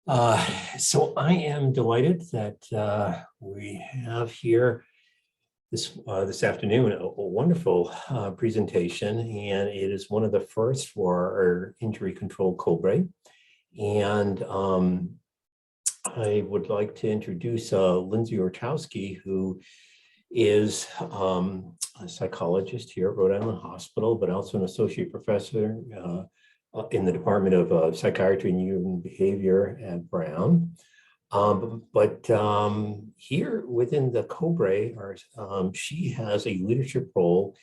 So I am delighted that we have here this afternoon a wonderful presentation, and it is one of the first for our injury control COBRE. And I would like to introduce Lindsay Orchowski, who is a psychologist here at Rhode Island Hospital, but also an associate professor in the Department of Psychiatry and Human Behavior at Brown. Here within the COBRE, she has a leadership role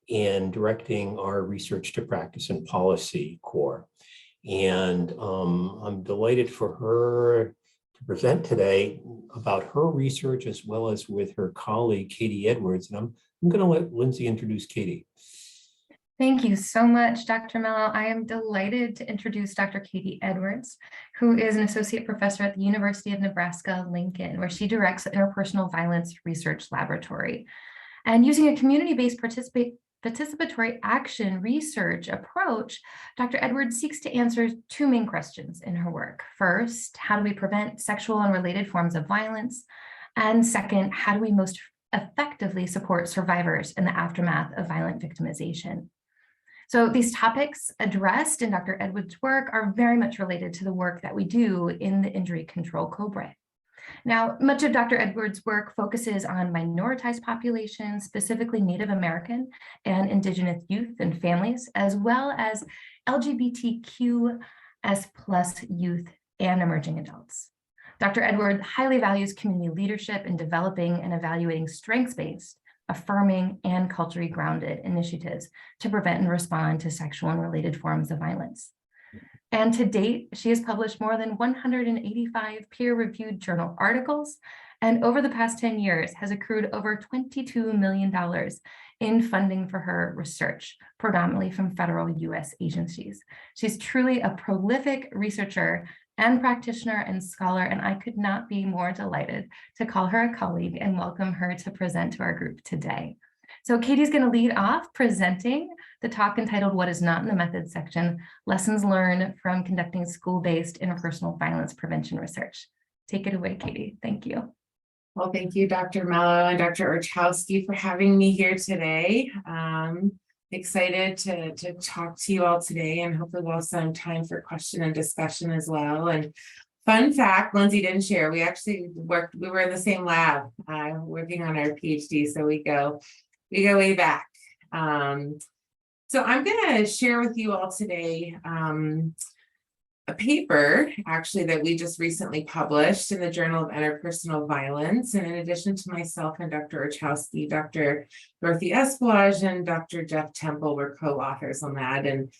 in directing our research to practice and policy core. And I'm delighted for her to present today about her research as well as with her colleague, Katie Edwards. And I'm going to let Lindsay introduce Katie. Thank you so much, Dr. Mello. I am delighted to introduce Dr. Katie Edwards, who is an associate professor at the University of Nebraska, Lincoln, where she directs the Interpersonal Violence Research Laboratory. And using a community-based participatory action research approach, Dr. Edwards seeks to answer two main questions in her work. First, how do we prevent sexual and related forms of violence? And second, how do we most effectively support survivors in the aftermath of violent victimization? So these topics addressed in Dr. Edwards' work are very much related to the work that we do in the injury control COBRE. Now, much of Dr. Edwards' work focuses on minoritized populations, specifically Native American and Indigenous youth and families, as well as LGBTQS+ youth and emerging adults. Dr. Edwards highly values community leadership in developing and evaluating strengths-based, affirming, and culturally grounded initiatives to prevent and respond to sexual and related forms of violence. And to date, she has published more than 185 peer-reviewed journal articles, and over the past 10 years has accrued over $22 million in funding for her research, predominantly from federal US agencies. She's truly a prolific researcher and practitioner and scholar, and I could not be more delighted to call her a colleague and welcome her to present to our group today. So Katie's going to lead off presenting the talk entitled What is Not in the Methods section, Lessons Learned from Conducting School-Based Interpersonal Violence Prevention Research. Take it away, Katie. Thank you. Well, thank you, Dr. Mello and Dr. Orchowski, for having me here today. Excited to talk to you all today, and hopefully we'll have some time for question and discussion as well. And fun fact, Lindsay didn't share, we actually we were in the same lab working on our PhD, so we go way back. So I'm going to share with you all today a paper actually that we just recently published in the Journal of Interpersonal Violence. And in addition to myself and Dr. Orchowski, Dr. Dorothy Espelage and Dr. Jeff Temple were co-authors on that. And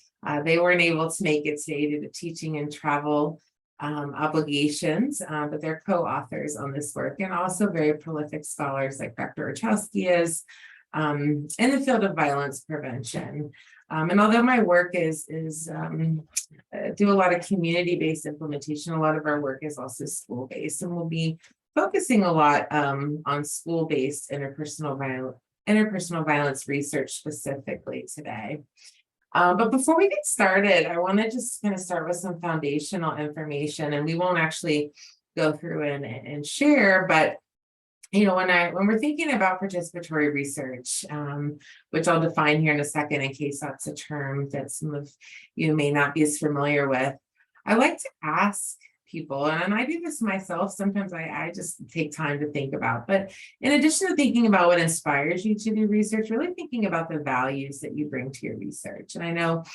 they weren't able to make it today due to teaching and travel obligations, but they're co-authors on this work, and also very prolific scholars like Dr. Orchowski is in the field of violence prevention. And although my work is do a lot of community-based implementation, a lot of our work is also school-based, and we'll be focusing a lot on school-based interpersonal violence research specifically today. But before we get started, I want to just kind of start with some foundational information, and we won't actually go through and share, but you know, when we're thinking about participatory research, which I'll define here in a second in case that's a term that some of you may not be as familiar with, I like to ask people, and I do this myself, sometimes I just take time to think about, but in addition to thinking about what inspires you to do research, really thinking about the values that you bring to your research. And I know,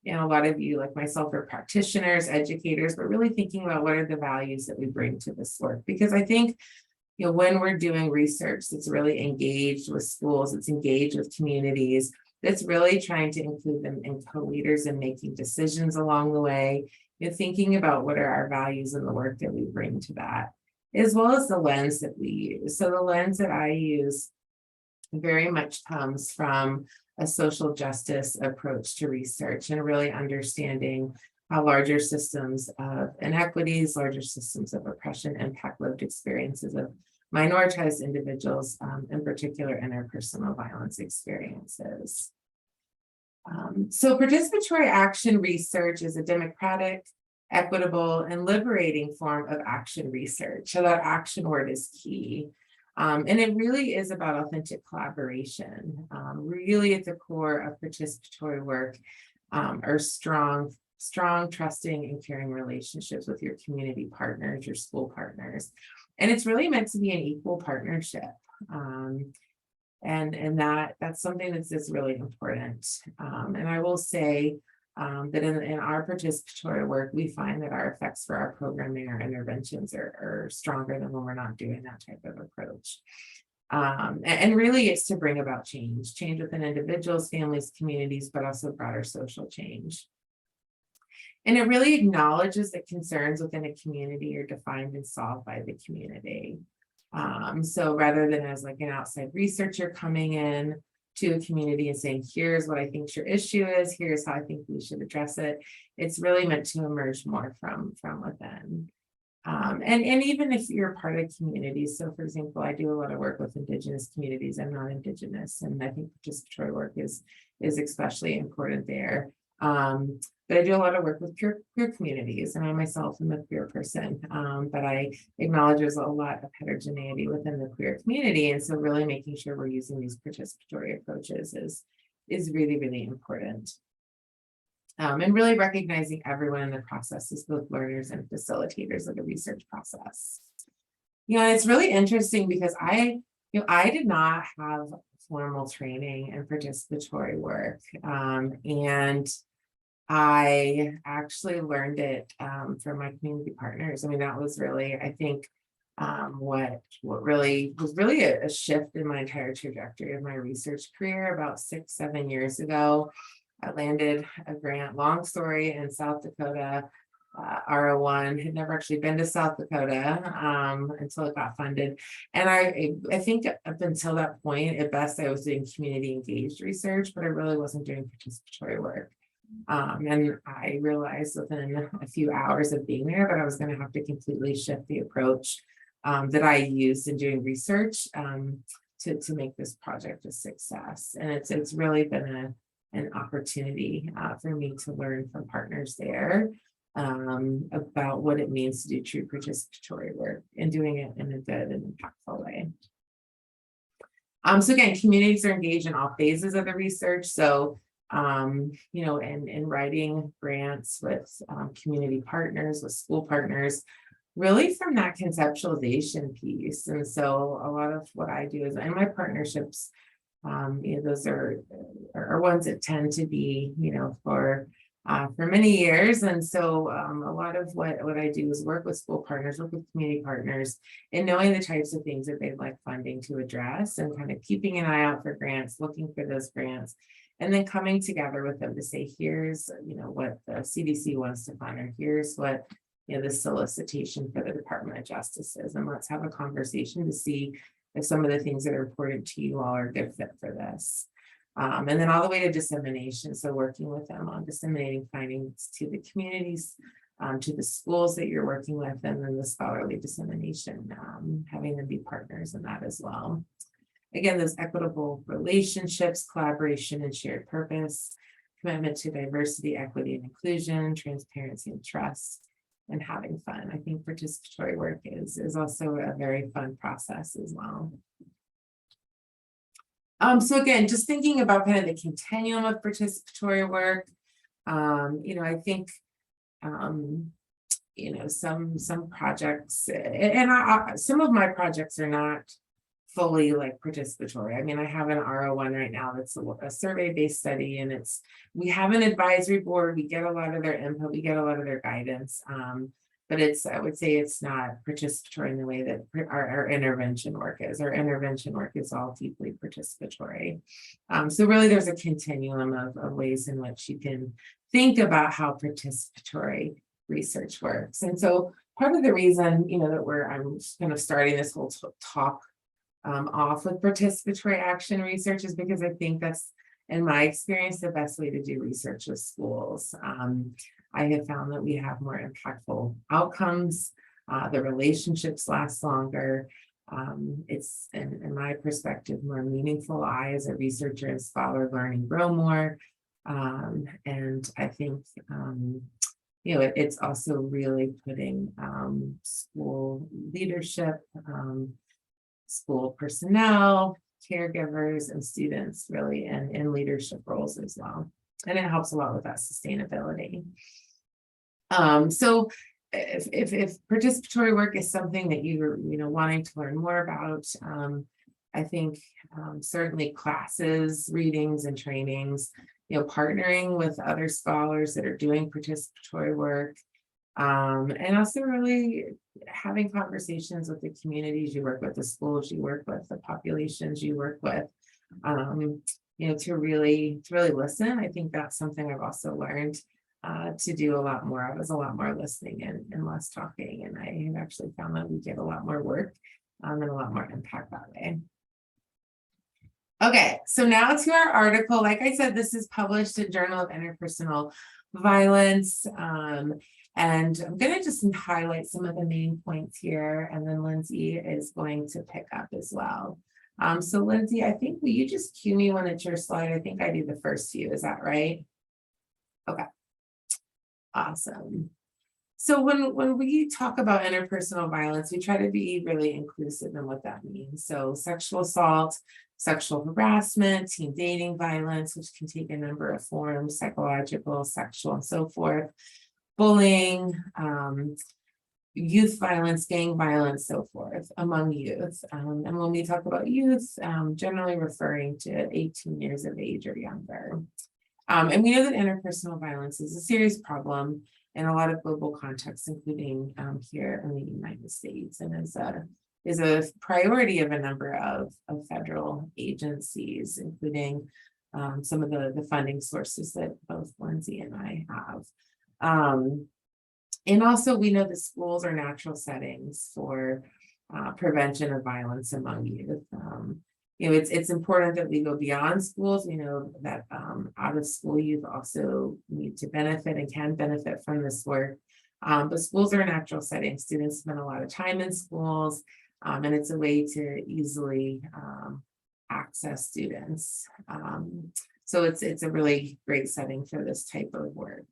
you know, a lot of you like myself are practitioners, educators, but really thinking about what are the values that we bring to this work, because I think, you know, when we're doing research that's really engaged with schools, it's engaged with communities, that's really trying to include them in co-leaders and making decisions along the way, you know, thinking about what are our values and the work that we bring to that, as well as the lens that we use. So the lens that I use very much comes from a social justice approach to research and really understanding how larger systems of inequities, larger systems of oppression impact lived experiences of minoritized individuals, in particular interpersonal violence experiences. So participatory action research is a democratic, equitable, and liberating form of action research. So that action word is key. And it really is about authentic collaboration. Really at the core of participatory work are strong, trusting, and caring relationships with your community partners, your school partners. And it's really meant to be an equal partnership. And that's something that's really important. And I will say that in our participatory work, we find that our effects for our programming, our interventions are stronger than when we're not doing that type of approach. And really it's to bring about change within individuals, families, communities, but also broader social change. And it really acknowledges that concerns within a community are defined and solved by the community. So rather than as like an outside researcher coming in to a community and saying, here's what I think your issue is, here's how I think we should address it, it's really meant to emerge more from within. And even if you're part of communities, so for example, I do a lot of work with Indigenous communities. I'm not Indigenous, and I think participatory work is especially important there. But I do a lot of work with queer communities, and I myself am a queer person, but I acknowledge there's a lot of heterogeneity within the queer community, and so really making sure we're using these participatory approaches is really, really important. And really recognizing everyone in the process as both learners and facilitators of the research process. It's really interesting because I did not have formal training in participatory work, and I actually learned it from my community partners. I mean, that was really, I think, what really was really a shift in my entire trajectory of my research career. About 6-7 years ago, I landed a grant, long story, in South Dakota, R01, had never actually been to South Dakota until it got funded. And I think up until that point, at best, I was doing community engaged research, but I really wasn't doing participatory work. And I realized within a few hours of being there that I was going to have to completely shift the approach that I used in doing research to make this project a success. And it's really been an opportunity for me to learn from partners there about what it means to do true participatory work and doing it in a good and impactful way. So again, communities are engaged in all phases of the research. So in writing grants with community partners, with school partners, really from that conceptualization piece. And so a lot of what I do is in my partnerships, those are ones that tend to be, for many years. And so a lot of what I do is work with school partners, work with community partners, and knowing the types of things that they'd like funding to address, and kind of keeping an eye out for grants, looking for those grants, and then coming together with them to say, here's, what the CDC wants to fund, or here's what, the solicitation for the Department of Justice is, and let's have a conversation to see if some of the things that are important to you all are a good fit for this. And then all the way to dissemination. So working with them on disseminating findings to the communities, to the schools that you're working with, and then the scholarly dissemination, having them be partners in that as well. Again, those equitable relationships, collaboration, and shared purpose, commitment to diversity, equity, and inclusion, transparency, and trust, and having fun. I think participatory work is also a very fun process as well. So again, just thinking about kind of the continuum of participatory work, I think, some projects, and some of my projects are not fully like participatory. I mean, I have an R01 right now that's a survey-based study, and we have an advisory board. We get a lot of their input, we get a lot of their guidance, but I would say it's not participatory in the way that our intervention work is. Our intervention work is all deeply participatory. So really there's a continuum of ways in which you can think about how participatory research works. And so part of the reason, that I'm just kind of starting this whole talk off with participatory action research is because I think that's, in my experience, the best way to do research with schools. I have found that we have more impactful outcomes. The relationships last longer. It's, in my perspective, more meaningful. I, as a researcher and scholar, learn and grow more. And I think it's also really putting school leadership, school personnel, caregivers, and students really in leadership roles as well. And it helps a lot with that sustainability. So if participatory work is something that you're wanting to learn more about, I think certainly classes, readings, and trainings, partnering with other scholars that are doing participatory work, and also really having conversations with the communities you work with, the schools you work with, the populations you work with, to really listen. I think that's something I've also learned to do a lot more. I was a lot more listening and less talking, and I have actually found that we get a lot more work and a lot more impact that way. Okay, so now to our article. Like I said, this is published in Journal of Interpersonal Violence. And I'm going to just highlight some of the main points here, and then Lindsay is going to pick up as well. So Lindsay, I think, will you just cue me when it's your slide? I think I do the first few, is that right? Okay, awesome. So when we talk about interpersonal violence, we try to be really inclusive in what that means. So sexual assault, sexual harassment, teen dating violence, which can take a number of forms, psychological, sexual, and so forth, bullying, youth violence, gang violence, so forth, among youth. And when we talk about youth, generally referring to 18 years of age or younger. And we know that interpersonal violence is a serious problem in a lot of global contexts, including here in the United States, and is a priority of a number of federal agencies, including some of the funding sources that both Lindsay and I have. And also, we know that schools are natural settings for prevention of violence among youth. It's important that we go beyond schools. We know that out of school youth also need to benefit and can benefit from this work. But schools are a natural setting. Students spend a lot of time in schools, and it's a way to easily access students. So it's a really great setting for this type of work,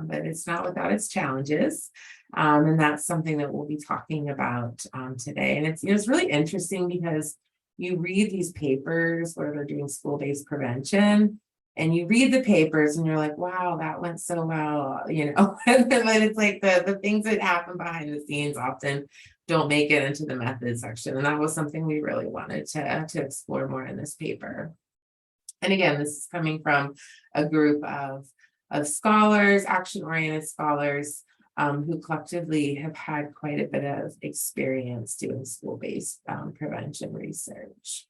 but it's not without its challenges. And that's something that we'll be talking about today. And it's really interesting because you read these papers where they're doing school-based prevention, and you read the papers and you're like, wow, that went so well, but it's like the things that happen behind the scenes often don't make it into the method section. And that was something we really wanted to explore more in this paper. And again, this is coming from a group of scholars, action-oriented scholars, who collectively have had quite a bit of experience doing school-based prevention research.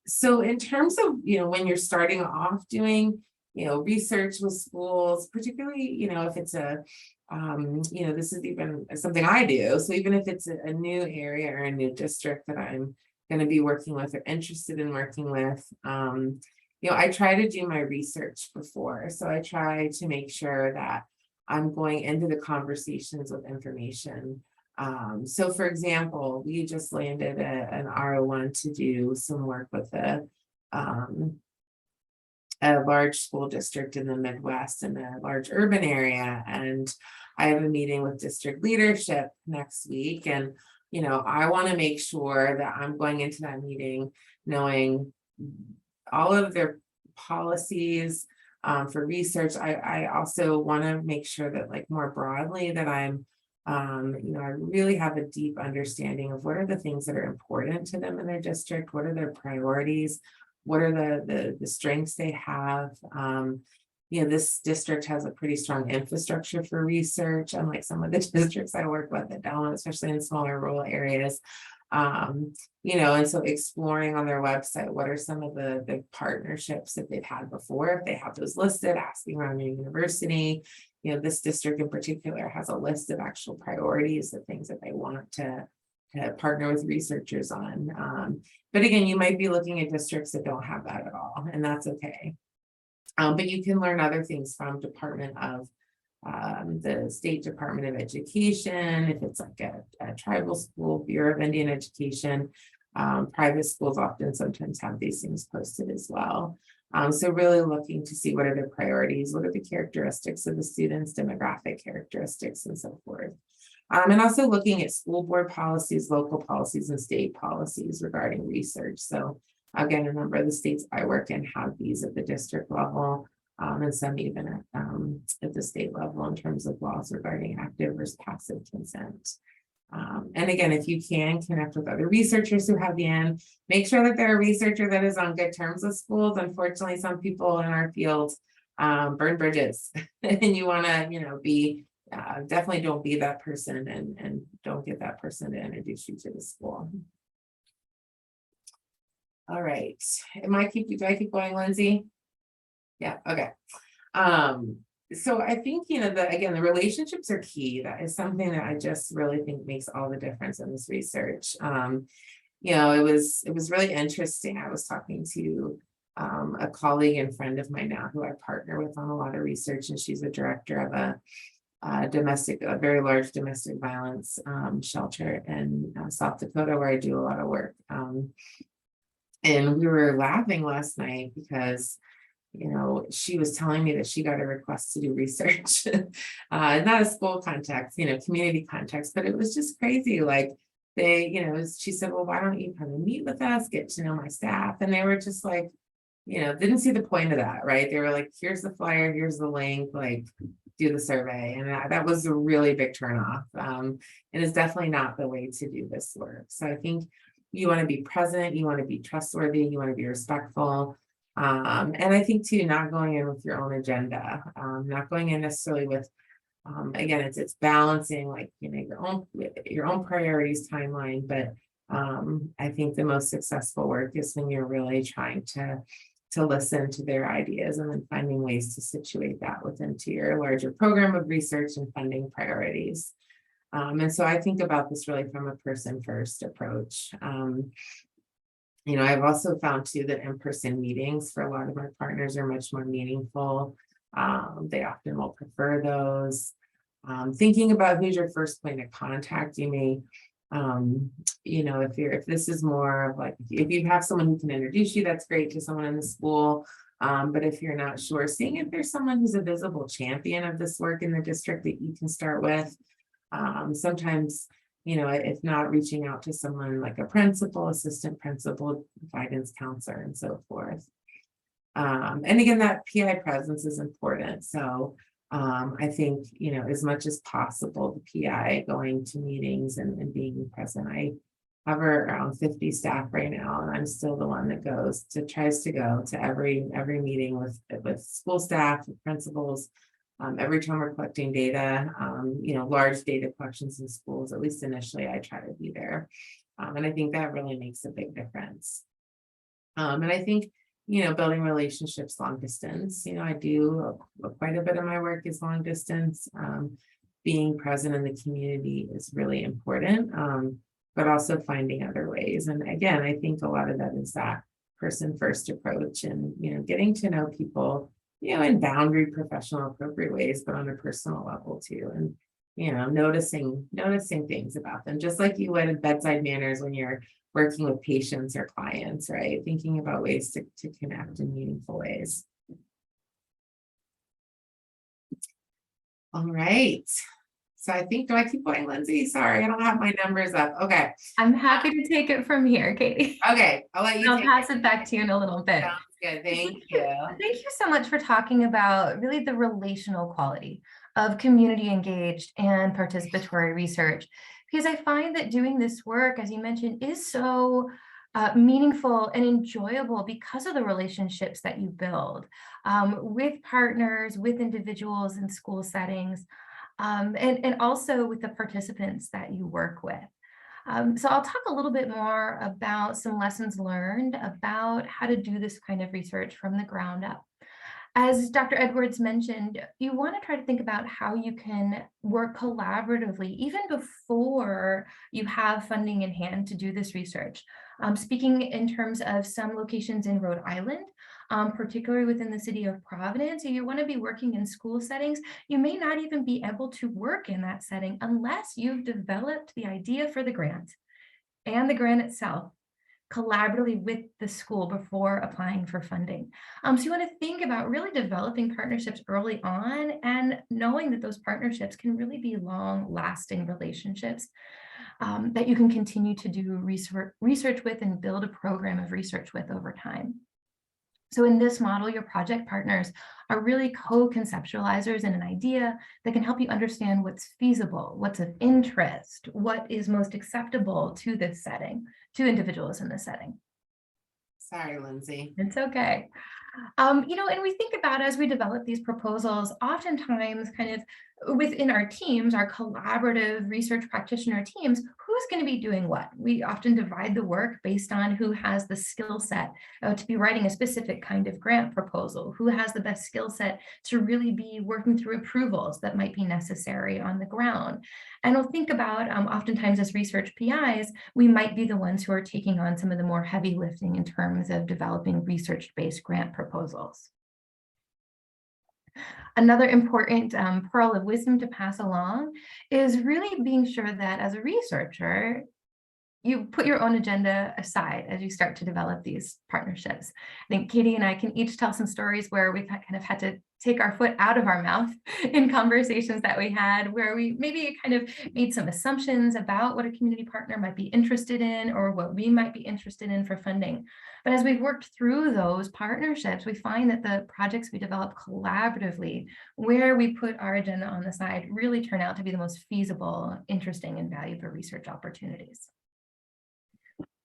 So in terms of, when you're starting off doing, research with schools, particularly, if it's a, this is even something I do. So even if it's a new area or a new district that I'm going to be working with or interested in working with, I try to do my research before. So I try to make sure that I'm going into the conversations with information. So for example, we just landed an R01 to do some work with a large school district in the Midwest in a large urban area. And I have a meeting with district leadership next week. And, I want to make sure that I'm going into that meeting knowing all of their policies for research. I also want to make sure that, like, more broadly, that I'm I really have a deep understanding of what are the things that are important to them in their district, what are their priorities, what are the strengths they have. This district has a pretty strong infrastructure for research, unlike some of the districts I work with that don't, especially in smaller rural areas. And so exploring on their website, what are some of the partnerships that they've had before, if they have those listed, asking around your university. This district in particular has a list of actual priorities, the things that they want to partner with researchers on. But again, you might be looking at districts that don't have that at all, and that's okay. But you can learn other things from Department of the State Department of Education, if it's like a tribal school, Bureau of Indian Education. Private schools often sometimes have these things posted as well. So really looking to see what are their priorities, what are the characteristics of the students, demographic characteristics, and so forth. And also looking at school board policies, local policies, and state policies regarding research. So again, a number of the states I work in have these at the district level, and some even at the state level in terms of laws regarding active versus passive consent. And again, if you can connect with other researchers who have the end, make sure that they're a researcher that is on good terms with schools. Unfortunately, some people in our field burn bridges, and you want to, be definitely don't be that person, and don't get that person to introduce you to the school. All right, do I keep going, Lindsay? Yeah, okay. So I think, the relationships are key. That is something that I just really think makes all the difference in this research. It was really interesting. I was talking to a colleague and friend of mine now who I partner with on a lot of research, and she's a director of a very large domestic violence shelter in South Dakota, where I do a lot of work. And we were laughing last night because she was telling me that she got a request to do research, not a school context, community context, but it was just crazy. Like she said, well, why don't you come and meet with us, get to know my staff? And they were just like, didn't see the point of that, right? They were like, here's the flyer, here's the link, like do the survey. And that was a really big turnoff. And it's definitely not the way to do this work. So I think you want to be present, you want to be trustworthy, you want to be respectful. And I think too, not going in with your own agenda, not going in necessarily with, again, it's balancing like, your own priorities timeline. But I think the most successful work is when you're really trying to listen to their ideas and then finding ways to situate that into your larger program of research and funding priorities. And so I think about this really from a person first approach. I've also found too that in-person meetings for a lot of my partners are much more meaningful. They often will prefer those. Thinking about who's your first point of contact, you may, if this is more of like, if you have someone who can introduce you, that's great to someone in the school. But if you're not sure, seeing if there's someone who's a visible champion of this work in the district that you can start with. Sometimes, if not, reaching out to someone like a principal, assistant principal, guidance counselor, and so forth. And again, that PI presence is important. So I think, as much as possible, the PI going to meetings and being present. I have around 50 staff right now, and I'm still the one that tries to go to every meeting with school staff, with principals. Every time we're collecting data, large data collections in schools, at least initially, I try to be there. And I think that really makes a big difference. And I think, building relationships long distance, I do quite a bit of my work is long distance. Being present in the community is really important, but also finding other ways. And again, I think a lot of that is that person first approach and, getting to know people, in boundary professional appropriate ways, but on a personal level too. And, noticing things about them, just like you would in bedside manners when you're working with patients or clients, right? Thinking about ways to connect in meaningful ways. All right. So I think, do I keep going, Lindsay? Sorry, I don't have my numbers up. Okay. I'm happy to take it from here, Katie. Okay, I'll let you. I'll pass it back to you in a little bit. Sounds good. Thank you. Thank you so much for talking about really the relational quality of community engaged and participatory research, because I find that doing this work, as you mentioned, is so meaningful and enjoyable because of the relationships that you build with partners, with individuals in school settings, and also with the participants that you work with. So I'll talk a little bit more about some lessons learned about how to do this kind of research from the ground up. As Dr. Edwards mentioned, you want to try to think about how you can work collaboratively even before you have funding in hand to do this research. Speaking in terms of some locations in Rhode Island, particularly within the city of Providence, if you want to be working in school settings, you may not even be able to work in that setting unless you've developed the idea for the grant and the grant itself collaboratively with the school before applying for funding. So you want to think about really developing partnerships early on and knowing that those partnerships can really be long-lasting relationships that you can continue to do research with and build a program of research with over time. So in this model, your project partners are really co-conceptualizers in an idea that can help you understand what's feasible, what's of interest, what is most acceptable to this setting, to individuals in this setting. Sorry, Lindsay. It's okay. And we think about as we develop these proposals, oftentimes kind of within our teams, our collaborative research practitioner teams, who's going to be doing what? We often divide the work based on who has the skill set to be writing a specific kind of grant proposal, who has the best skill set to really be working through approvals that might be necessary on the ground. And we'll think about oftentimes as research PIs, we might be the ones who are taking on some of the more heavy lifting in terms of developing research-based grant proposals. Another important pearl of wisdom to pass along is really being sure that as a researcher, you put your own agenda aside as you start to develop these partnerships. I think Katie and I can each tell some stories where we've kind of had to take our foot out of our mouth in conversations that we had, where we maybe kind of made some assumptions about what a community partner might be interested in or what we might be interested in for funding. But as we've worked through those partnerships, we find that the projects we develop collaboratively, where we put our agenda on the side, really turn out to be the most feasible, interesting, and valuable research opportunities.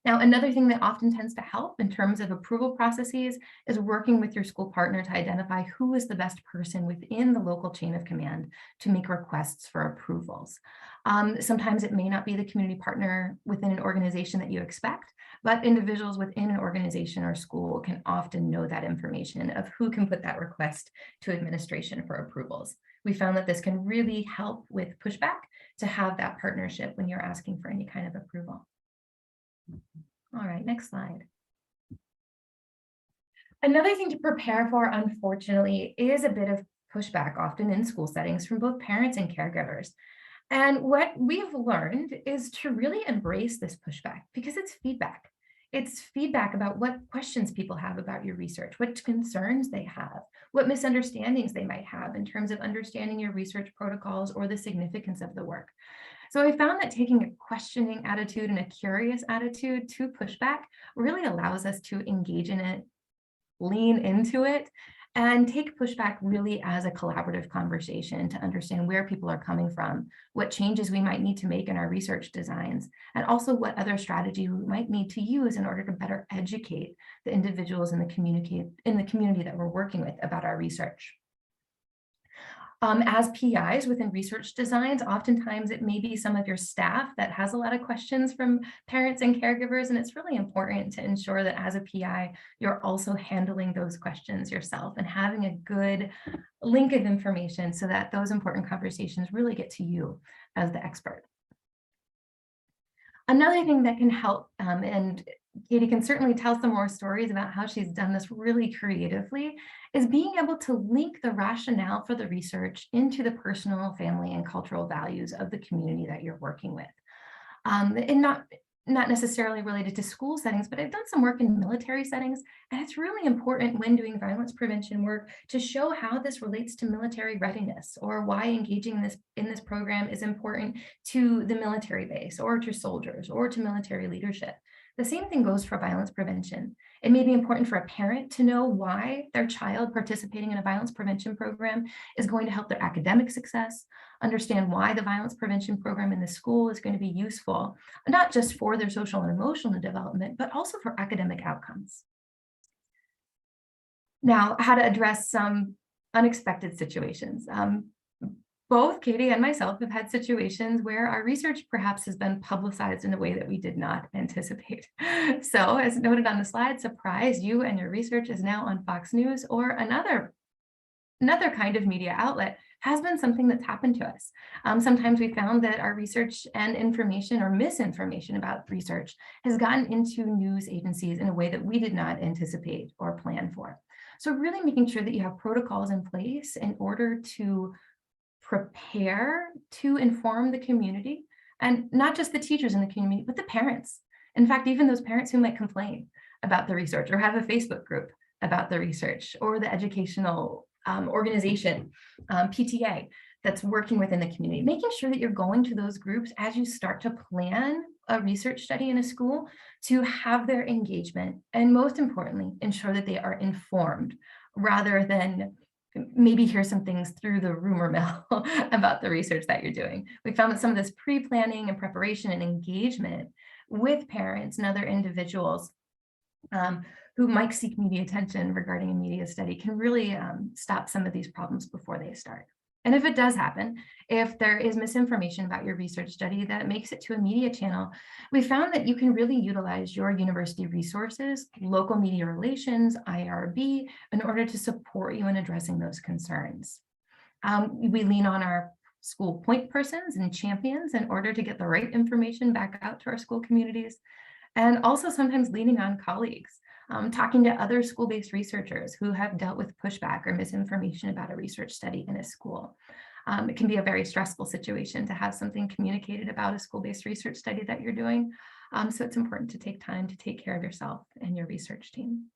Now, another thing that often tends to help in terms of approval processes is working with your school partner to identify who is the best person within the local chain of command to make requests for approvals. Sometimes it may not be the community partner within an organization that you expect, but individuals within an organization or school can often know that information of who can put that request to administration for approvals. We found that this can really help with pushback to have that partnership when you're asking for any kind of approval. All right, next slide. Another thing to prepare for, unfortunately, is a bit of pushback, often in school settings, from both parents and caregivers. And what we've learned is to really embrace this pushback because it's feedback. It's feedback about what questions people have about your research, what concerns they have, what misunderstandings they might have in terms of understanding your research protocols or the significance of the work. So I found that taking a questioning attitude and a curious attitude to pushback really allows us to engage in it, lean into it, and take pushback really as a collaborative conversation to understand where people are coming from, what changes we might need to make in our research designs, and also what other strategy we might need to use in order to better educate the individuals in the community that we're working with about our research. As PIs within research designs, oftentimes it may be some of your staff that has a lot of questions from parents and caregivers, and it's really important to ensure that as a PI, you're also handling those questions yourself and having a good link of information so that those important conversations really get to you as the expert. Another thing that can help, and Katie can certainly tell some more stories about how she's done this really creatively, is being able to link the rationale for the research into the personal, family, and cultural values of the community that you're working with. And not necessarily related to school settings, but I've done some work in military settings, and it's really important when doing violence prevention work to show how this relates to military readiness or why engaging in this program is important to the military base or to soldiers or to military leadership. The same thing goes for violence prevention. It may be important for a parent to know why their child participating in a violence prevention program is going to help their academic success, understand why the violence prevention program in the school is going to be useful, not just for their social and emotional development, but also for academic outcomes. Now, how to address some unexpected situations. Both Katie and myself have had situations where our research perhaps has been publicized in a way that we did not anticipate. So as noted on the slide, surprise, you and your research is now on Fox News or another kind of media outlet has been something that's happened to us. Sometimes we found that our research and information or misinformation about research has gotten into news agencies in a way that we did not anticipate or plan for. So really making sure that you have protocols in place in order to prepare to inform the community, and not just the teachers in the community, but the parents. In fact, even those parents who might complain about the research or have a Facebook group about the research, or the educational organization, PTA, that's working within the community, making sure that you're going to those groups as you start to plan a research study in a school, to have their engagement, and most importantly, ensure that they are informed rather than maybe hear some things through the rumor mill about the research that you're doing. We found that some of this pre-planning and preparation and engagement with parents and other individuals who might seek media attention regarding a media study can really stop some of these problems before they start. And if it does happen, if there is misinformation about your research study that makes it to a media channel, we found that you can really utilize your university resources, local media relations, IRB, in order to support you in addressing those concerns. We lean on our school point persons and champions in order to get the right information back out to our school communities, and also sometimes leaning on colleagues. Talking to other school-based researchers who have dealt with pushback or misinformation about a research study in a school. It can be a very stressful situation to have something communicated about a school-based research study that you're doing. So it's important to take time to take care of yourself and your research team.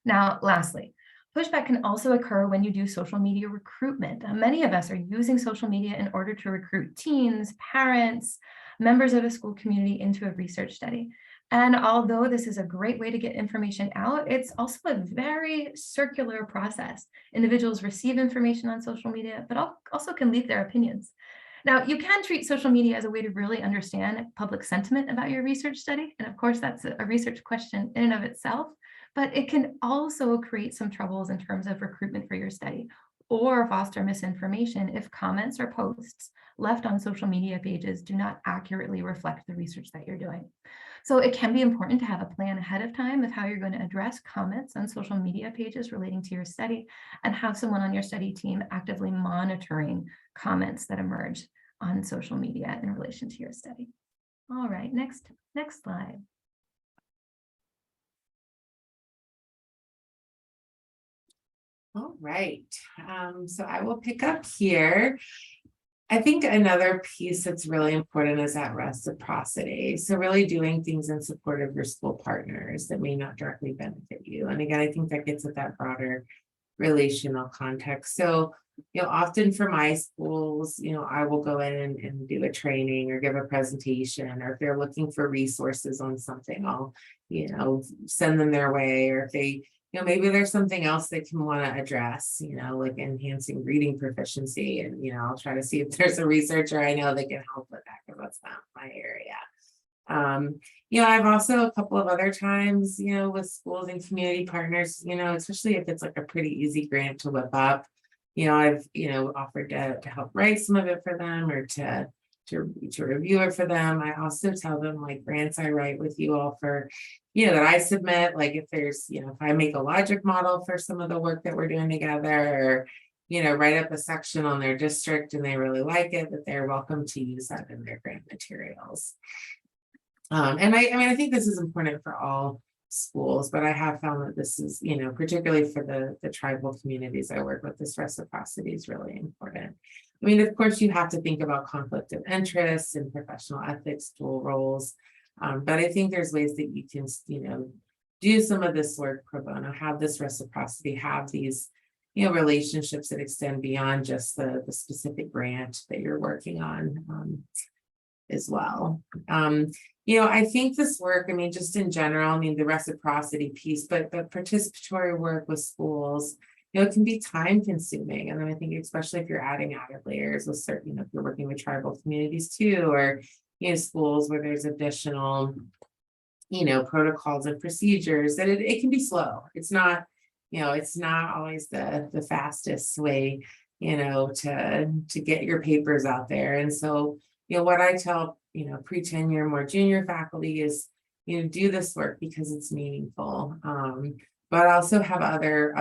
Now, lastly, pushback can also occur when you do social media recruitment. Many of us are using social media in order to recruit teens, parents, members of a school community into a research study. And although this is a great way to get information out, it's also a very circular process. Individuals receive information on social media, but also can leak their opinions. Now, you can treat social media as a way to really understand public sentiment about your research study. And of course, that's a research question in and of itself, but it can also create some troubles in terms of recruitment for your study, or foster misinformation if comments or posts left on social media pages do not accurately reflect the research that you're doing. So it can be important to have a plan ahead of time of how you're going to address comments on social media pages relating to your study, and have someone on your study team actively monitoring comments that emerge on social media in relation to your study. All right, next slide. All right, so I will pick up here. I think another piece that's really important is that reciprocity. So really doing things in support of your school partners that may not directly benefit you. And again, I think that gets at that broader relational context. So, often for my schools, I will go in and do a training or give a presentation, or if they're looking for resources on something, I'll, send them their way. Or if they, maybe there's something else they can want to address, like enhancing reading proficiency. And, I'll try to see if there's a researcher I know that can help with that, because that's not my area. I've also a couple of other times, with schools and community partners, especially if it's like a pretty easy grant to whip up, I've, offered to help write some of it for them, or to review it for them. I also tell them, like, grants I write with you all for, that I submit, like if there's, if I make a logic model for some of the work that we're doing together, or, write up a section on their district and they really like it, that they're welcome to use that in their grant materials. And I think this is important for all schools, but I have found that this is, particularly for the tribal communities I work with, this reciprocity is really important. Of course, you have to think about conflict of interest and professional ethics, dual roles. But I think there's ways that you can, do some of this work pro bono, have this reciprocity, have these, relationships that extend beyond just the specific grant that you're working on as well. I think this work, just in general, the reciprocity piece, but the participatory work with schools, it can be time consuming. And then I think, especially if you're adding added layers with certain, if you're working with tribal communities too, or, schools where there's additional, protocols and procedures, that it can be slow. It's not, it's not always the fastest way, to get your papers out there. And so, what I tell, pre-tenure, more junior faculty is, do this work because it's meaningful, but also have other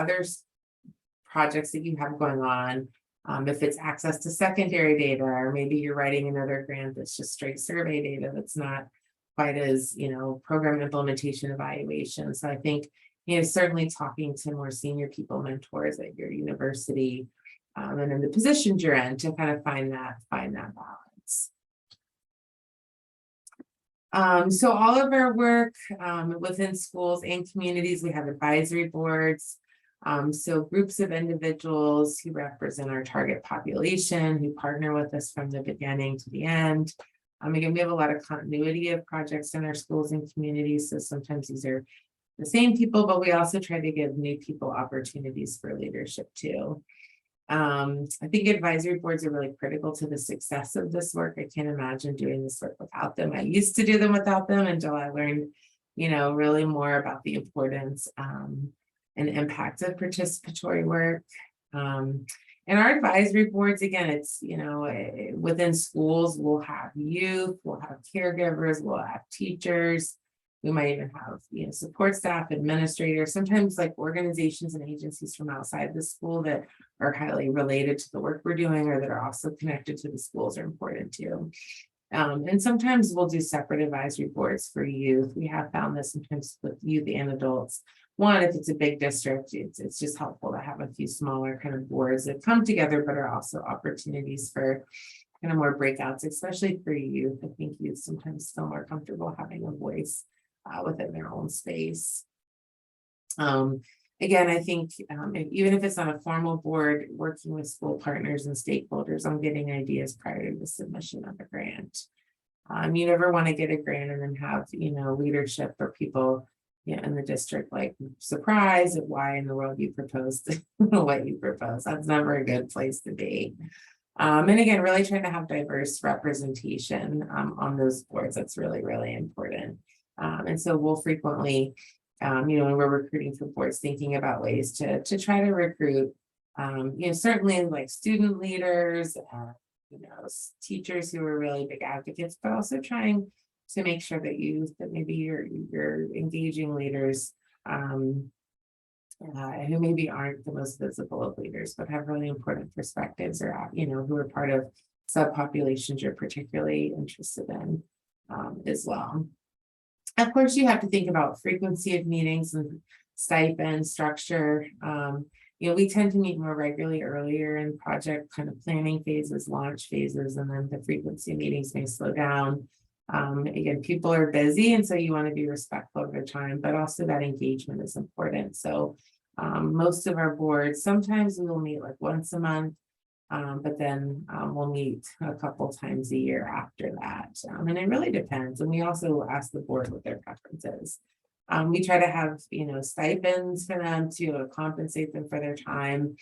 projects that you have going on. If it's access to secondary data, or maybe you're writing another grant that's just straight survey data that's not quite as, program implementation evaluation. So I think, certainly talking to more senior people, mentors at your university, and in the positions you're in, to kind of find that balance. So all of our work within schools and communities, we have advisory boards. So groups of individuals who represent our target population, who partner with us from the beginning to the end. Again, we have a lot of continuity of projects in our schools and communities. So sometimes these are the same people, but we also try to give new people opportunities for leadership too. I think advisory boards are really critical to the success of this work. I can't imagine doing this work without them. I used to do them without them until I learned, really more about the importance and impact of participatory work. And our advisory boards, again, it's, within schools, we'll have youth, we'll have caregivers, we'll have teachers. We might even have, support staff, administrators, sometimes like organizations and agencies from outside the school that are highly related to the work we're doing or that are also connected to the schools are important too. And sometimes we'll do separate advisory boards for youth. We have found this sometimes with youth and adults. One, if it's a big district, it's just helpful to have a few smaller kind of boards that come together, but are also opportunities for kind of more breakouts, especially for youth. I think youth sometimes feel more comfortable having a voice within their own space. Again, I think even if it's not a formal board, working with school partners and stakeholders on getting ideas prior to the submission of a grant. You never want to get a grant and then have, leadership or people in the district like surprised at why in the world you proposed what you proposed. That's never a good place to be. And again, really trying to have diverse representation on those boards. That's really, really important. And so we'll frequently, when we're recruiting for boards, thinking about ways to try to recruit, certainly like student leaders, teachers who are really big advocates, but also trying to make sure that maybe you're engaging leaders who maybe aren't the most visible of leaders, but have really important perspectives or, who are part of subpopulations you're particularly interested in as well. Of course, you have to think about frequency of meetings and stipend structure. We tend to meet more regularly earlier in project kind of planning phases, launch phases, and then the frequency of meetings may slow down. Again, people are busy, and so you want to be respectful of their time, but also that engagement is important. So most of our boards, sometimes we will meet like once a month, but then we'll meet a couple times a year after that. And it really depends. And we also ask the board what their preference is. We try to have, stipends for them to compensate them for their time.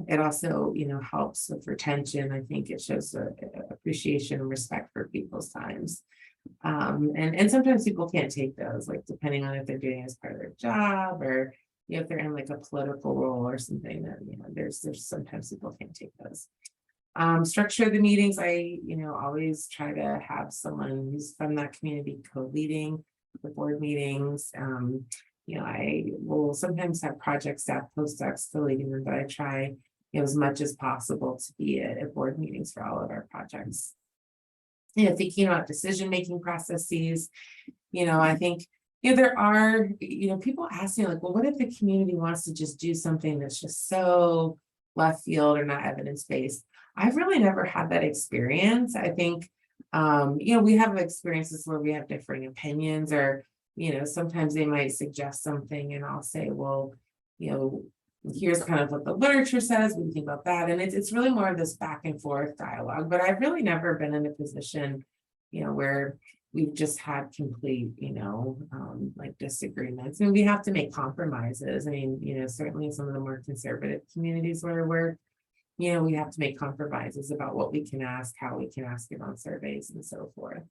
It also, helps with retention. I think it shows appreciation and respect for people's times. And sometimes people can't take those, like depending on if they're doing it as part of their job or if they're in like a political role or something that, there's sometimes people can't take those. Structure of the meetings, I, always try to have someone who's from that community co-leading the board meetings. I will sometimes have project staff, postdocs co-leading them, but I try, as much as possible to be at board meetings for all of our projects. Thinking about decision-making processes, I think, there are, people ask me like, well, what if the community wants to just do something that's just so left field or not evidence-based? I've really never had that experience. I think, we have experiences where we have differing opinions or, sometimes they might suggest something and I'll say, well, here's kind of what the literature says, what do you think about that? And it's really more of this back and forth dialogue, but I've really never been in a position, where we've just had complete, like disagreements. And we have to make compromises. I mean, certainly in some of the more conservative communities where we're, we have to make compromises about what we can ask, how we can ask it on surveys and so forth.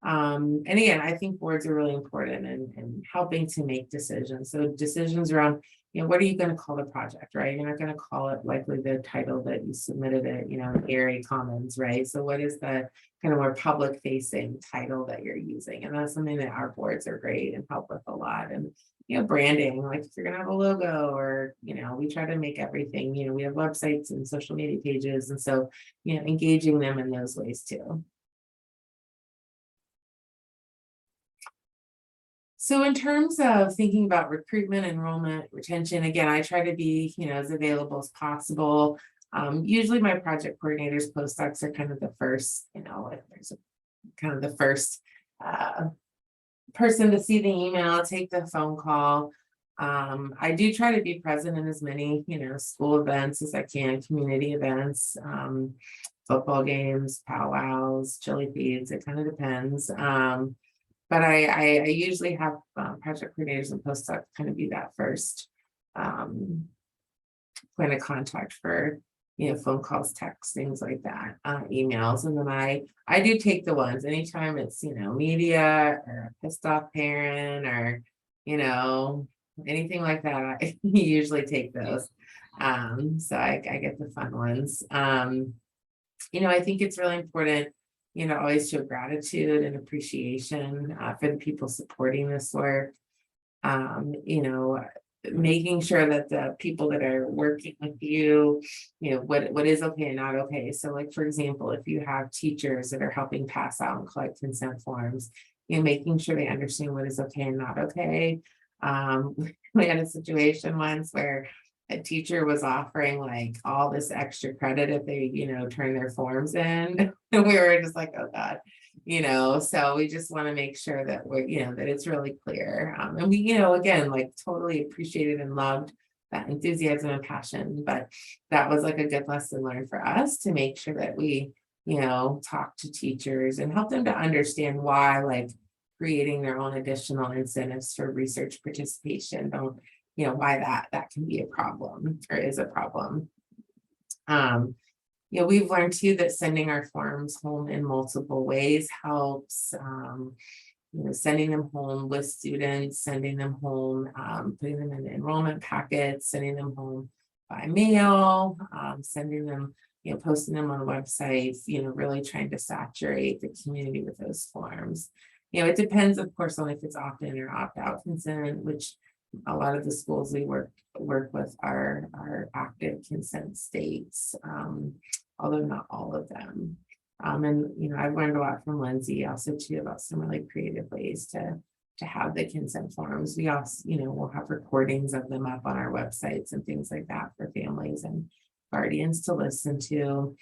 And again, I think boards are really important in helping to make decisions. So decisions around, what are you going to call the project, right? You're not going to call it likely the title that you submitted it, area commons, right? So what is the kind of more public facing title that you're using? And that's something that our boards are great and help with a lot. And, branding, like if you're going to have a logo or, we try to make everything, we have websites and social media pages. And so, engaging them in those ways too. So in terms of thinking about recruitment, enrollment, retention, again, I try to be, as available as possible. Usually my project coordinators, postdocs are kind of the first, if there's kind of the first person to see the email, take the phone call. I do try to be present in as many, school events as I can, community events, football games, powwows, chili feeds, it kind of depends. But I usually have project coordinators and postdocs kind of be that first point of contact for phone calls, texts, things like that, emails. And then I do take the ones anytime it's media or a pissed off parent or anything like that. I usually take those. So I get the fun ones. I think it's really important always show gratitude and appreciation for the people supporting this work. Making sure that the people that are working with you, what is okay and not okay. So like, for example, if you have teachers that are helping pass out and collect consent forms, making sure they understand what is okay and not okay. We had a situation once where a teacher was offering like all this extra credit if they, turn their forms in. And we were just like, oh God, so we just want to make sure that we're, that it's really clear. And we, again, like totally appreciated and loved that enthusiasm and passion, but that was like a good lesson learned for us to make sure that we, talk to teachers and help them to understand why, like creating their own additional incentives for research participation, why that can be a problem or is a problem. We've learned too that sending our forms home in multiple ways helps. Sending them home with students, sending them home, putting them in enrollment packets, sending them home by mail, sending them, posting them on websites, really trying to saturate the community with those forms. It depends, of course, on if it's opt-in or opt-out consent, which a lot of the schools we work with are active consent states, although not all of them. And I've learned a lot from Lindsay also too about some really creative ways to have the consent forms. We also, we'll have recordings of them up on our websites and things like that for families and guardians to listen to.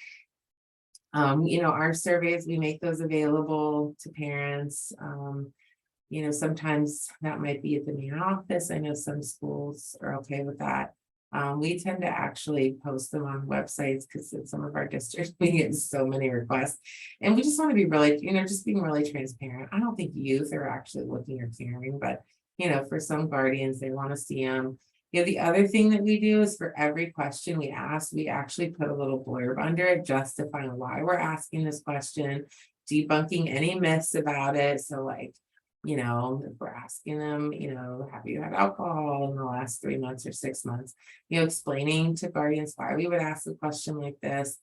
Our surveys, we make those available to parents. Sometimes that might be at the main office. I know some schools are okay with that. We tend to actually post them on websites because in some of our districts we get so many requests, and we just want to be really, just being really transparent. I don't think youth are actually looking or caring, but for some guardians, they want to see them. The other thing that we do is for every question we ask, we actually put a little blurb under it justifying why we're asking this question, debunking any myths about it. So like, if we're asking them, have you had alcohol in the last 3 months or 6 months, explaining to guardians why we would ask a question like this,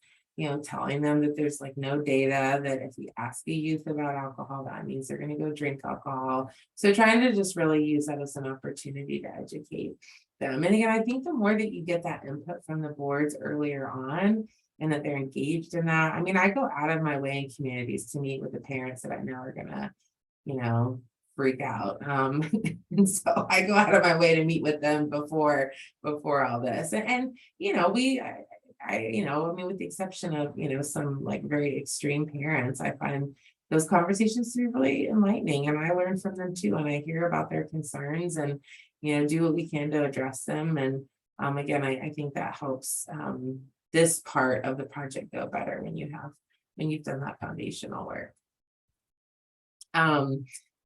telling them that there's like no data that if we ask a youth about alcohol, that means they're going to go drink alcohol. So trying to just really use that as an opportunity to educate them. And again, I think the more that you get that input from the boards earlier on, and that they're engaged in that. I mean, I go out of my way in communities to meet with the parents that I know are gonna, freak out. And so I go out of my way to meet with them before all this. And with the exception of, some like very extreme parents, I find those conversations to be really enlightening, and I learn from them too. And I hear about their concerns and, do what we can to address them. And again, I think that helps this part of the project go better when you've done that foundational work.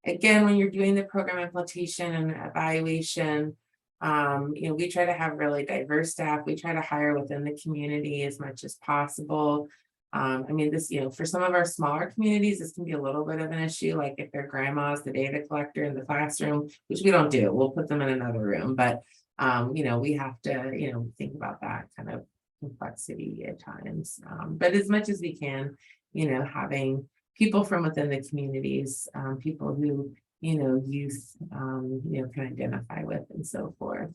Again, when you're doing the program implementation and evaluation, we try to have really diverse staff. We try to hire within the community as much as possible. This, for some of our smaller communities, this can be a little bit of an issue, like if their grandma's the data collector in the classroom, which we don't do, we'll put them in another room. But, we have to, think about that kind of complexity at times. But as much as we can, having people from within the communities, people who, youth, can identify with and so forth.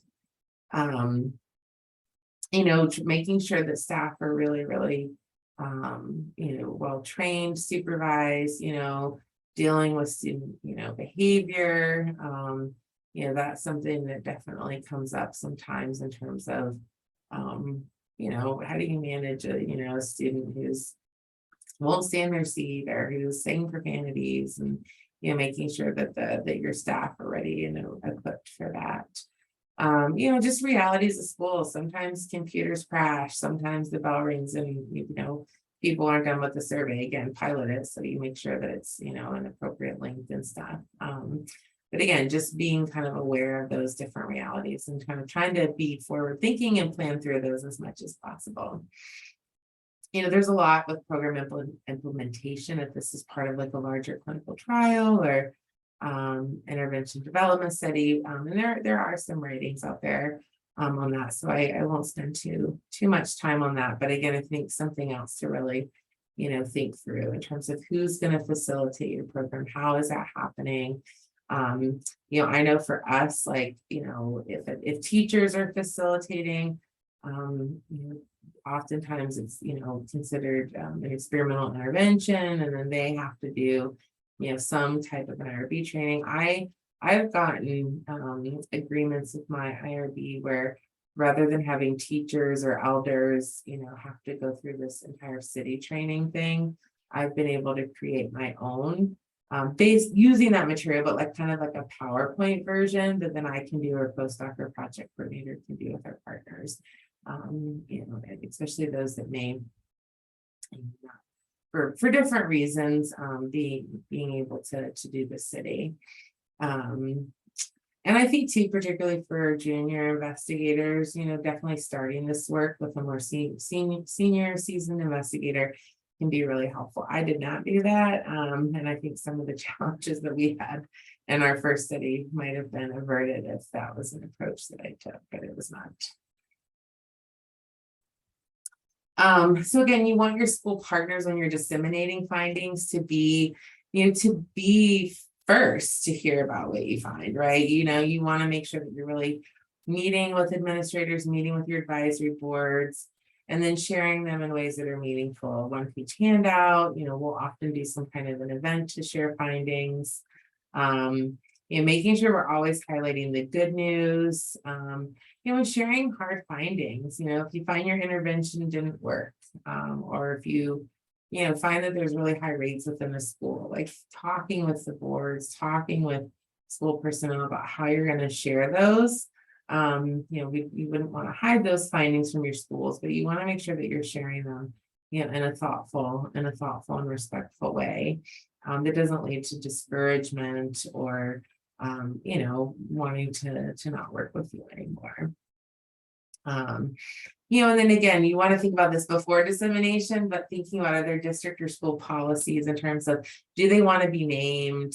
Making sure that staff are really, really, well-trained, supervised, dealing with student, behavior. That's something that definitely comes up sometimes in terms of, how do you manage a student who's won't stay in their seat or who's saying profanities and making sure that that your staff are ready and equipped for that. Just realities of school. Sometimes computers crash, sometimes the bell rings and, people aren't done with the survey. Again, pilot it so you make sure that it's, an appropriate length and stuff. But again, just being kind of aware of those different realities and kind of trying to be forward thinking and plan through those as much as possible. There's a lot with program implementation if this is part of like a larger clinical trial or intervention development study. And there are some ratings out there on that. So I won't spend too much time on that. But again, I think something else to really, think through in terms of who's going to facilitate your program. How is that happening? I know for us, like, if teachers are facilitating, oftentimes it's, considered an experimental intervention, and then they have to do, some type of an IRB training. I've gotten agreements with my IRB where rather than having teachers or elders, have to go through this entire city training thing, I've been able to create my own based using that material, but like kind of like a PowerPoint version that then I can do or postdoc or project coordinator can do with our partners. Especially those that may, for different reasons, being able to do the city. And I think too, particularly for junior investigators, definitely starting this work with a more senior seasoned investigator can be really helpful. I did not do that. And I think some of the challenges that we had in our first study might have been averted if that was an approach that I took, but it was not. So again, you want your school partners when you're disseminating findings to be, to be first to hear about what you find, right? You want to make sure that you're really meeting with administrators, meeting with your advisory boards, and then sharing them in ways that are meaningful. One-page handout, we'll often do some kind of an event to share findings. Making sure we're always highlighting the good news, sharing hard findings. If you find your intervention didn't work, or if you, find that there's really high rates within the school, like talking with the boards, talking with school personnel about how you're going to share those. We wouldn't want to hide those findings from your schools, but you want to make sure that you're sharing them, in a thoughtful and respectful way that doesn't lead to discouragement or wanting to not work with you anymore. And then again, you want to think about this before dissemination, but thinking about other district or school policies in terms of, do they want to be named,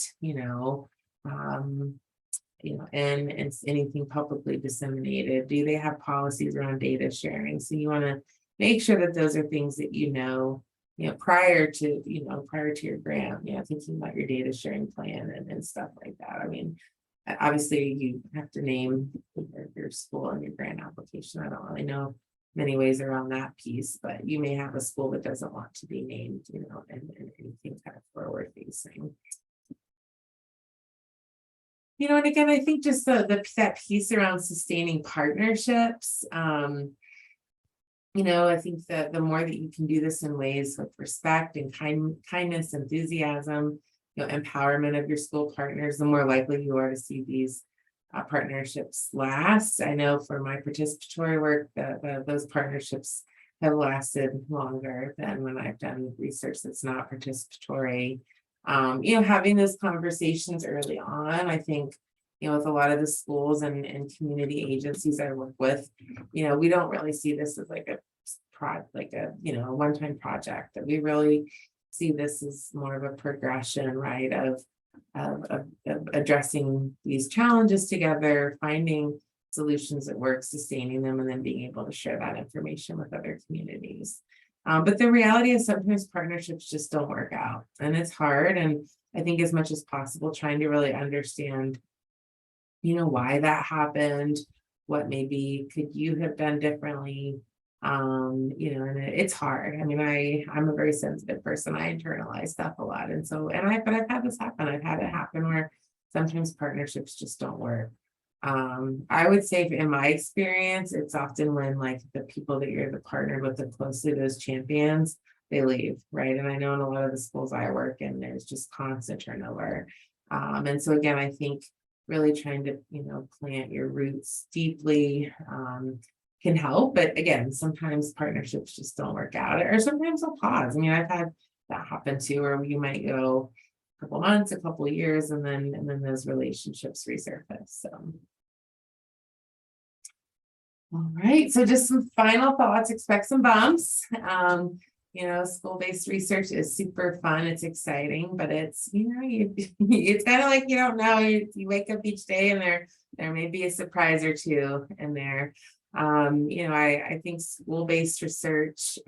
and it's anything publicly disseminated? Do they have policies around data sharing? So you want to make sure that those are things that prior to your grant, thinking about your data sharing plan and stuff like that. I mean, obviously you have to name your school and your grant application. I don't really know many ways around that piece, but you may have a school that doesn't want to be named, and anything kind of forward facing. And again, I think just that piece around sustaining partnerships, I think that the more that you can do this in ways with respect and kindness, enthusiasm, empowerment of your school partners, the more likely you are to see these partnerships last. I know for my participatory work, those partnerships have lasted longer than when I've done research that's not participatory. Having those conversations early on, I think, with a lot of the schools and community agencies I work with, we don't really see this as like a one-time project. That we really see this as more of a progression, right, of addressing these challenges together, finding solutions that work, sustaining them, and then being able to share that information with other communities. But the reality is sometimes partnerships just don't work out, and it's hard. And I think as much as possible, trying to really understand, why that happened, what maybe could you have done differently, and it's hard. I mean, I'm a very sensitive person. I internalize stuff a lot. And so, but I've had this happen. I've had it happen where sometimes partnerships just don't work. I would say in my experience, it's often when like the people that you're partnered with the closely, those champions, they leave, right? And I know in a lot of the schools I work in, there's just constant turnover. And so again, I think really trying to, plant your roots deeply can help. But again, sometimes partnerships just don't work out, or sometimes they'll pause. I mean, I've had that happen too, where you might go a couple months, a couple of years, and then those relationships resurface. So. All right, so just some final thoughts, expect some bumps. School-based research is super fun, it's exciting, but it's, it's kind of like, you don't know, you wake up each day and there may be a surprise or two in there. I think school-based research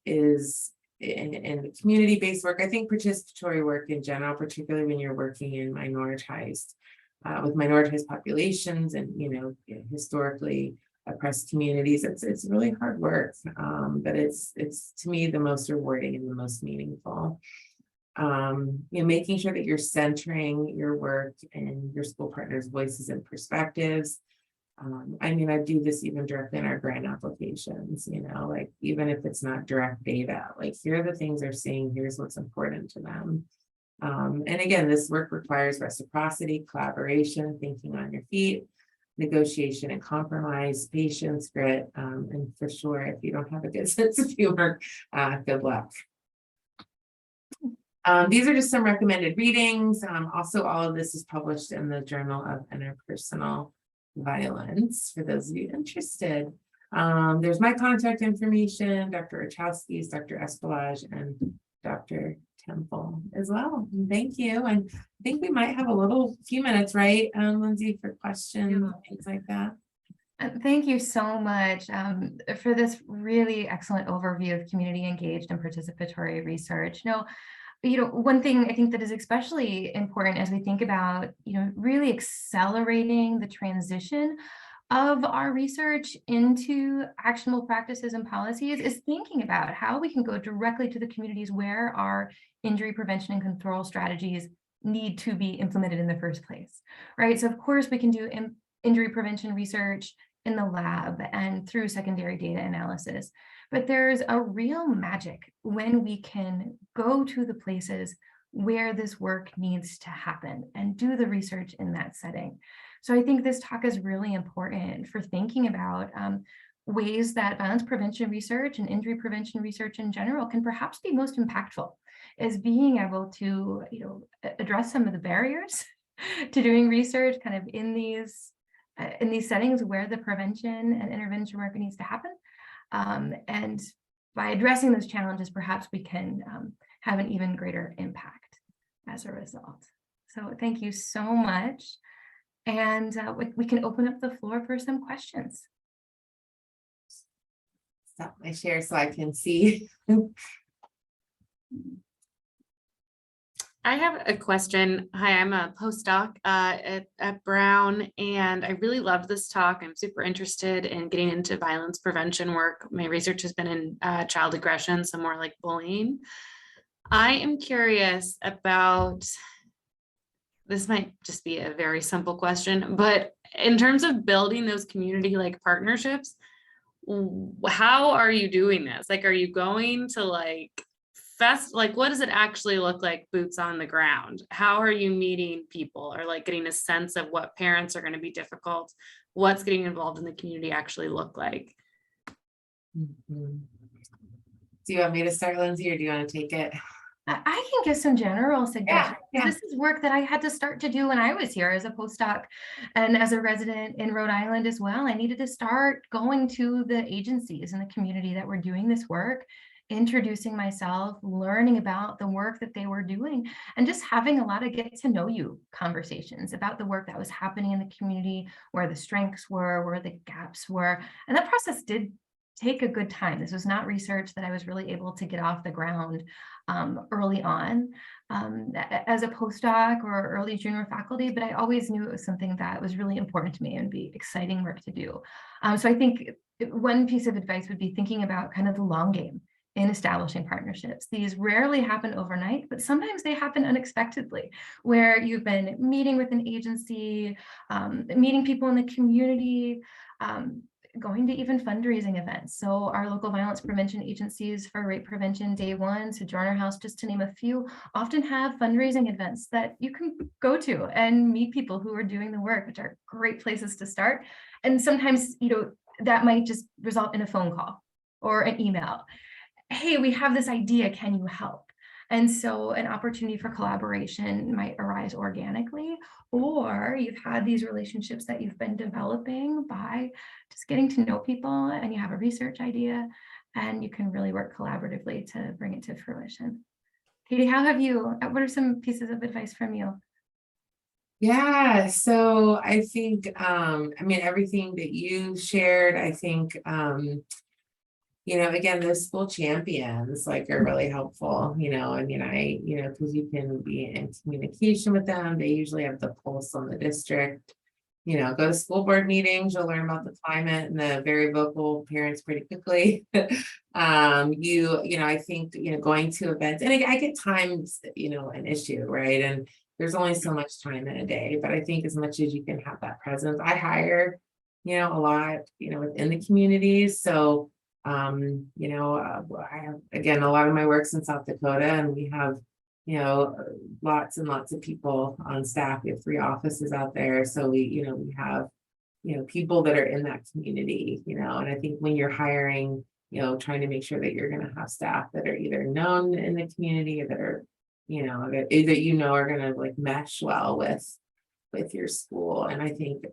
is in community-based work. I think participatory work in general, particularly when you're working in with minoritized populations and, historically oppressed communities, it's really hard work, but it's to me the most rewarding and the most meaningful. Making sure that you're centering your work and your school partners' voices and perspectives. I do this even directly in our grant applications, like even if it's not direct data, like here are the things they're seeing, here's what's important to them. And again, this work requires reciprocity, collaboration, thinking on your feet, negotiation and compromise, patience, grit, and for sure, if you don't have a good sense of humor, good luck. These are just some recommended readings. Also, all of this is published in the Journal of Interpersonal Violence, for those of you interested. There's my contact information, Dr. Orchowski's, Dr. Espelage, and Dr. Temple as well. And thank you. And I think we might have a few minutes, right, Lindsay, for questions, things like that. Thank you so much for this really excellent overview of community engaged and participatory research. One thing I think that is especially important as we think about, really accelerating the transition of our research into actionable practices and policies is thinking about how we can go directly to the communities where our injury prevention and control strategies need to be implemented in the first place, right? So of course we can do injury prevention research in the lab and through secondary data analysis, but there's a real magic when we can go to the places where this work needs to happen and do the research in that setting. So I think this talk is really important for thinking about ways that violence prevention research and injury prevention research in general can perhaps be most impactful, is being able to address some of the barriers to doing research kind of in these settings where the prevention and intervention work needs to happen. And by addressing those challenges, perhaps we can have an even greater impact as a result. So thank you so much. And we can open up the floor for some questions. Stop my share so I can see. I have a question. Hi, I'm a postdoc at Brown, and I really loved this talk. I'm super interested in getting into violence prevention work. My research has been in child aggression, so more like bullying. I am curious about, this might just be a very simple question, but in terms of building those community-like partnerships, how are you doing this? Like, are you going to what does it actually look like, boots on the ground? How are you meeting people, or getting a sense of what parents are going to be difficult? What's getting involved in the community actually look like? Mm-hmm. Do you want me to start, Lindsay, or do you want to take it? I can give some general suggestions. Yeah. This is work that I had to start to do when I was here as a postdoc and as a resident in Rhode Island as well. I needed to start going to the agencies in the community that were doing this work, introducing myself, learning about the work that they were doing, and just having a lot of get to know you conversations about the work that was happening in the community, where the strengths were, where the gaps were. And that process did take a good time. This was not research that I was really able to get off the ground early on as a postdoc or early junior faculty, but I always knew it was something that was really important to me and would be exciting work to do. So I think one piece of advice would be thinking about kind of the long game in establishing partnerships. These rarely happen overnight, but sometimes they happen unexpectedly, where you've been meeting with an agency, meeting people in the community, going to even fundraising events. So our local violence prevention agencies for Rape Prevention Day One, Sojourner House, just to name a few, often have fundraising events that you can go to and meet people who are doing the work, which are great places to start. And sometimes, that might just result in a phone call or an email. Hey, we have this idea, can you help? And so an opportunity for collaboration might arise organically, or you've had these relationships that you've been developing by just getting to know people, and you have a research idea and you can really work collaboratively to bring it to fruition. Katie, what are some pieces of advice from you? Yeah, so I think, everything that you shared, I think, again, those school champions are really helpful, because you can be in communication with them. They usually have the pulse on the district. Go to school board meetings, you'll learn about the climate and the very vocal parents pretty quickly. I think, going to events, and I get time's, an issue, right? And there's only so much time in a day, but I think as much as you can have that presence, I hire, a lot, within the communities. So, I have, again, a lot of my work's in South Dakota, and we have, lots and lots of people on staff. We have 3 offices out there. So we have, people that are in that community, and I think when you're hiring, trying to make sure that you're going to have staff that are either known in the community or that are, that are going to mesh well with your school. And I think,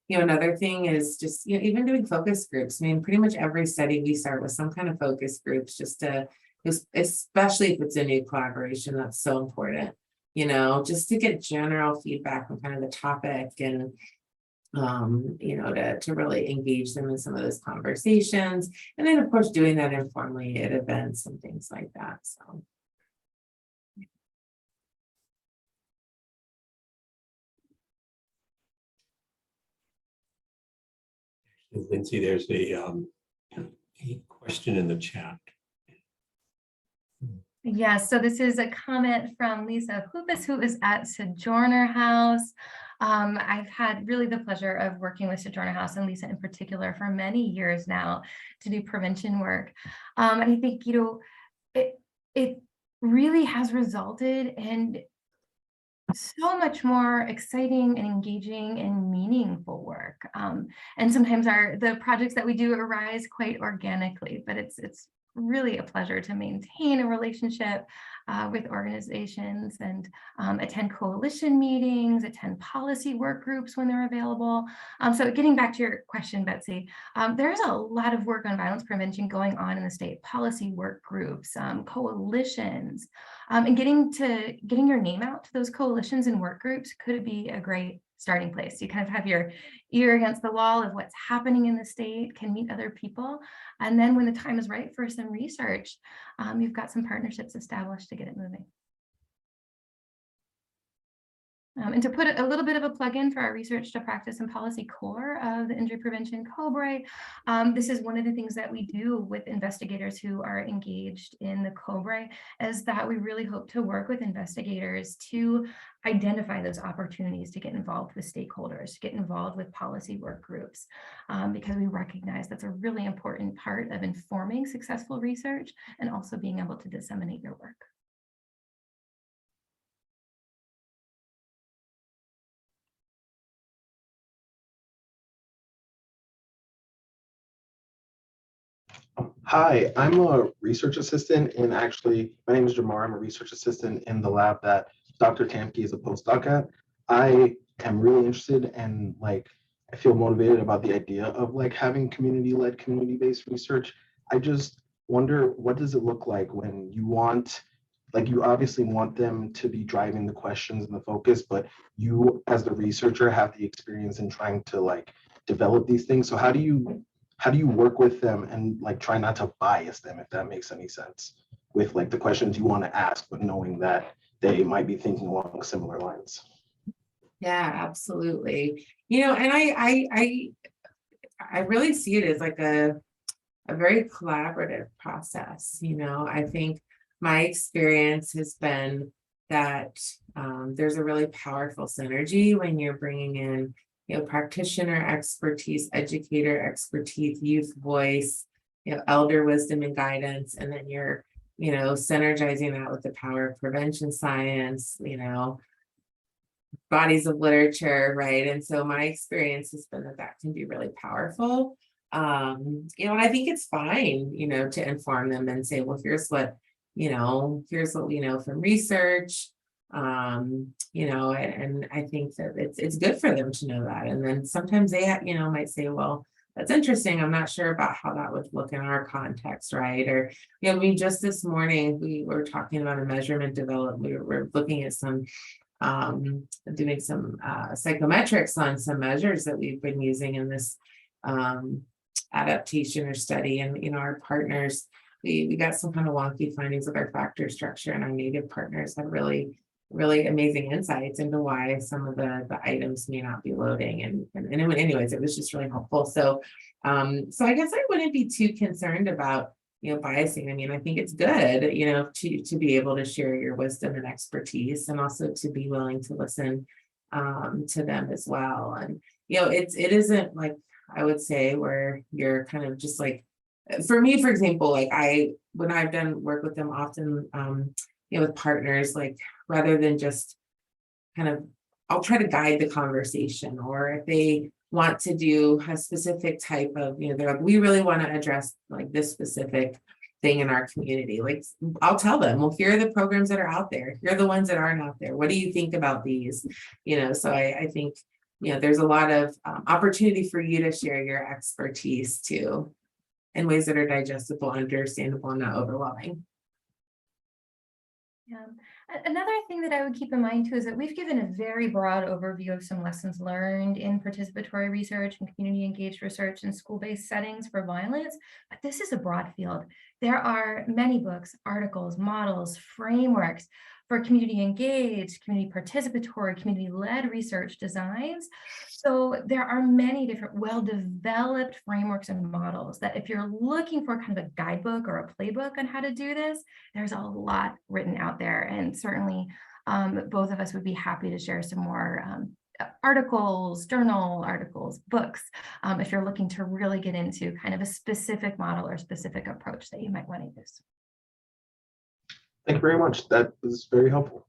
another thing is just, even doing focus groups. Pretty much every study we start with some kind of focus groups, just to, especially if it's a new collaboration, that's so important, just to get general feedback on kind of the topic and, to really engage them in some of those conversations. And then of course, doing that informally at events and things like that. So. Lindsay, there's a question in the chat. Yes, so this is a comment from Lisa Hoopus, who is at Sojourner House. I've had really the pleasure of working with Sojourner House, and Lisa in particular, for many years now to do prevention work. And I think, it really has resulted in so much more exciting and engaging and meaningful work. And sometimes the projects that we do arise quite organically, but it's really a pleasure to maintain a relationship with organizations and attend coalition meetings, attend policy work groups when they're available. So getting back to your question, Betsy, there's a lot of work on violence prevention going on in the state, policy work groups, coalitions, and getting your name out to those coalitions and work groups could be a great starting place. You kind of have your ear against the wall of what's happening in the state, can meet other people. And then when the time is right for some research, you've got some partnerships established to get it moving. And to put a little bit of a plug in for our research to practice and policy core of the injury prevention COBRE, this is one of the things that we do with investigators who are engaged in the COBRE, is that we really hope to work with investigators to identify those opportunities to get involved with stakeholders, to get involved with policy work groups, because we recognize that's a really important part of informing successful research and also being able to disseminate your work. Hi, I'm a research assistant, and actually, my name is Jamar. I'm a research assistant in the lab that Dr. Tamke is a postdoc at. I am really interested and I feel motivated about the idea of having community-led, community-based research. I just wonder, what does it look like when you want, you obviously want them to be driving the questions and the focus, but you as the researcher have the experience in trying to develop these things. So how do you work with them and try not to bias them, if that makes any sense, with the questions you want to ask, but knowing that they might be thinking along similar lines? Yeah, absolutely. And I really see it as a very collaborative process. I think my experience has been that there's a really powerful synergy when you're bringing in practitioner expertise, educator expertise, youth voice, elder wisdom and guidance, and then you're, synergizing that with the power of prevention science, bodies of literature, right? And so my experience has been that can be really powerful. And I think it's fine, to inform them and say, well, here's what we know from research, and I think that it's good for them to know that. And then sometimes they, might say, well, that's interesting. I'm not sure about how that would look in our context, right? Or, just this morning, we were talking about a measurement development. We were looking at some doing some psychometrics on some measures that we've been using in this adaptation or study, and our partners, we got some kind of wonky findings with our factor structure, and our native partners had really amazing insights into why some of the items may not be loading, and anyways, it was just really helpful. So I guess I wouldn't be too concerned about biasing. I mean, I think it's good, to be able to share your wisdom and expertise, and also to be willing to listen to them as well. And it isn't like, I would say, where you're kind of just like, for me, for example, like when I've done work with them often, with partners, like rather than just kind of, I'll try to guide the conversation, or if they want to do a specific type of, they're like, we really want to address like this specific thing in our community. Like, I'll tell them, well, here are the programs that are out there. Here are the ones that aren't out there. What do you think about these? So I think, there's a lot of opportunity for you to share your expertise too, in ways that are digestible, understandable, and not overwhelming. Yeah. Another thing that I would keep in mind too is that we've given a very broad overview of some lessons learned in participatory research and community engaged research in school-based settings for violence, but this is a broad field. There are many books, articles, models, frameworks for community engaged, community participatory, community-led research designs. So there are many different well-developed frameworks and models that if you're looking for kind of a guidebook or a playbook on how to do this, there's a lot written out there. And certainly both of us would be happy to share some more articles, journal articles, books, if you're looking to really get into kind of a specific model or specific approach that you might want to use. Thank you very much. That was very helpful.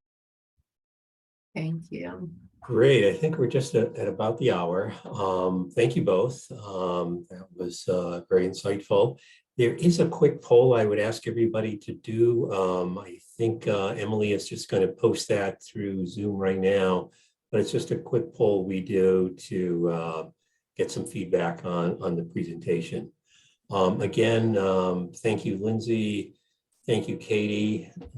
Thank you. Great. I think we're just at about the hour. Thank you both. That was very insightful. There is a quick poll I would ask everybody to do. I think Emily is just going to post that through Zoom right now, but it's just a quick poll we do to get some feedback on the presentation. Again, thank you, Lindsay. Thank you, Katie.